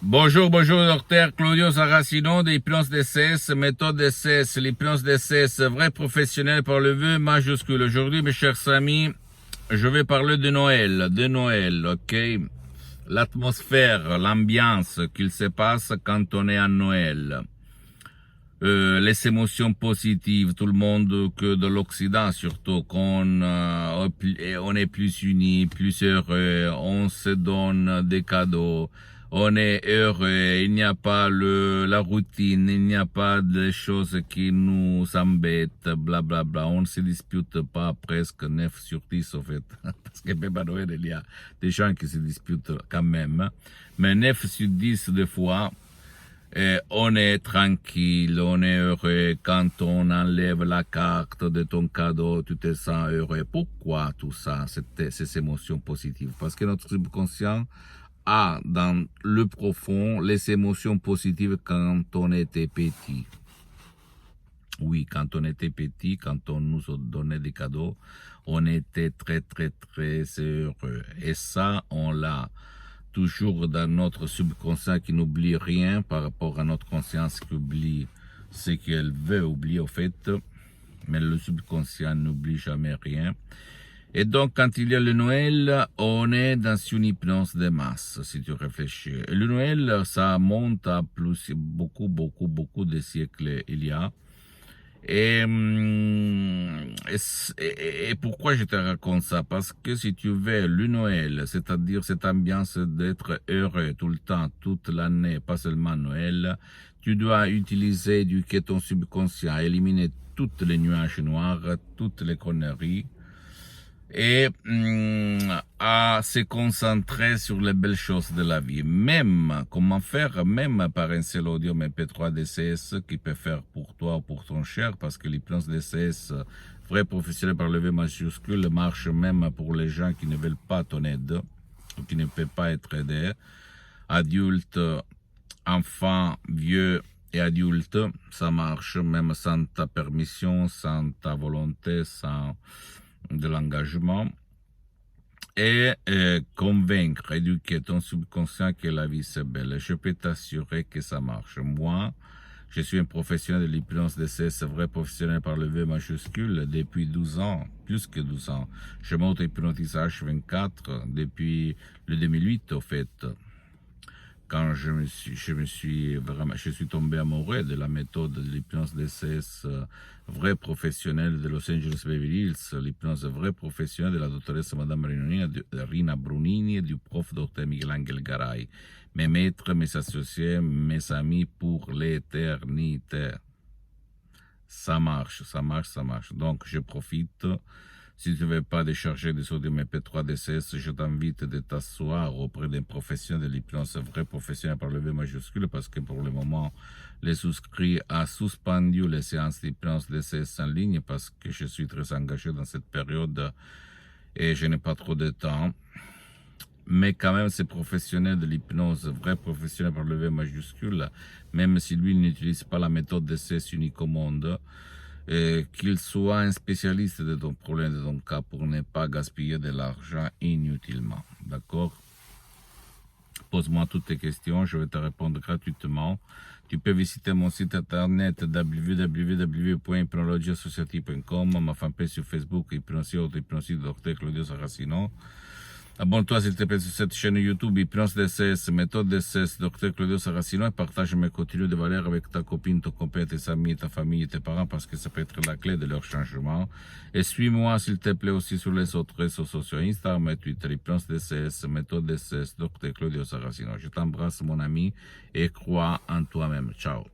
Bonjour, bonjour, docteur Claudio Saracino de l'hypnose DCS, méthode DCS, l'hypnose DCS, vrai professionnel par le vœu majuscule. Aujourd'hui, mes chers amis, je vais parler de Noël, ok? L'atmosphère, l'ambiance qu'il se passe quand on est à Noël. Les émotions positives, tout le monde que de l'Occident surtout, qu'on on est plus unis, plus heureux, on se donne des cadeaux, on est heureux, il n'y a pas la routine, il n'y a pas de choses qui nous embêtent, bla bla bla, on ne se dispute pas presque 9 sur 10 en fait, parce que même à Noël il y a des gens qui se disputent quand même, mais 9 sur 10 des fois, et on est tranquille, on est heureux. Quand on enlève la carte de ton cadeau, tu te sens heureux. Pourquoi tout ça, ces émotions positives? Parce que notre subconscient a dans le profond les émotions positives quand on était petit. Oui, quand on était petit, quand on nous donnait des cadeaux, on était très, très, très heureux. Et ça, on l'a toujours dans notre subconscient qui n'oublie rien par rapport à notre conscience qui oublie ce qu'elle veut oublier au fait, mais le subconscient n'oublie jamais rien. Et donc, quand il y a le Noël, on est dans une hypnose de masse, si tu réfléchis. Et le Noël, ça monte à beaucoup de siècles il y a. Et pourquoi je te raconte ça? Parce que si tu veux le Noël, c'est-à-dire cette ambiance d'être heureux tout le temps, toute l'année, pas seulement Noël, tu dois éduquer ton subconscient, éliminer toutes les nuages noirs, toutes les conneries, et à se concentrer sur les belles choses de la vie. Même, comment faire, même par un seul audio MP3 DCS qui peut faire pour toi ou pour ton cher, parce que l'hypnose DCS, vrai professionnel par le V majuscule, marche même pour les gens qui ne veulent pas ton aide, ou qui ne peuvent pas être aidés, adultes, enfants, vieux et adultes, ça marche même sans ta permission, sans ta volonté, sans de l'engagement, et convaincre, éduquer ton subconscient que la vie c'est belle. Je peux t'assurer que ça marche. Moi, je suis un professionnel de l'hypnose DCS, vrai professionnel par le V majuscule, depuis 12 ans, plus que 12 ans. Je m'auto-hypnotisage 24 depuis le 2008 au fait. Quand je suis tombé amoureux de la méthode de l'hypnose DCS vrai professionnel de Los Angeles Beverly Hills, l'hypnose vrai professionnel de la doctoresse Madame Rina Brunini et du prof Dr Miguel Angel Garay. Mes maîtres, mes associés, mes amis pour l'éternité. Ça marche. Donc, je profite. Si tu ne veux pas décharger des audios MP3 DCS, je t'invite de t'asseoir auprès d'un professionnel de l'hypnose, vrai professionnel par le V majuscule, parce que pour le moment, les souscrits a suspendu les séances d'hypnose DCS en ligne, parce que je suis très engagé dans cette période et je n'ai pas trop de temps. Mais quand même, ces professionnels de l'hypnose, vrai professionnel par le V majuscule, même si lui n'utilise pas la méthode DCS unique au monde, qu'il soit un spécialiste de ton problème, de ton cas, pour ne pas gaspiller de l'argent inutilement. D'accord? Pose-moi toutes tes questions, je vais te répondre gratuitement. Tu peux visiter mon site internet www.hypnologiassociative.com, ma fanpage sur Facebook, Hypnosie Dr Claudio Saracino. Abonne-toi s'il te plaît sur cette chaîne YouTube, Hypnose DCS, méthode DCS, Dr Claudio Saracino, et partage mes contenus de valeur avec ta copine, ton copain, tes amis, ta famille et tes parents, parce que ça peut être la clé de leur changement. Et suis-moi s'il te plaît aussi sur les autres réseaux sociaux, Instagram et Twitter, Hypnose DCS, méthode DCS, Dr Claudio Saracino. Je t'embrasse mon ami et crois en toi-même. Ciao.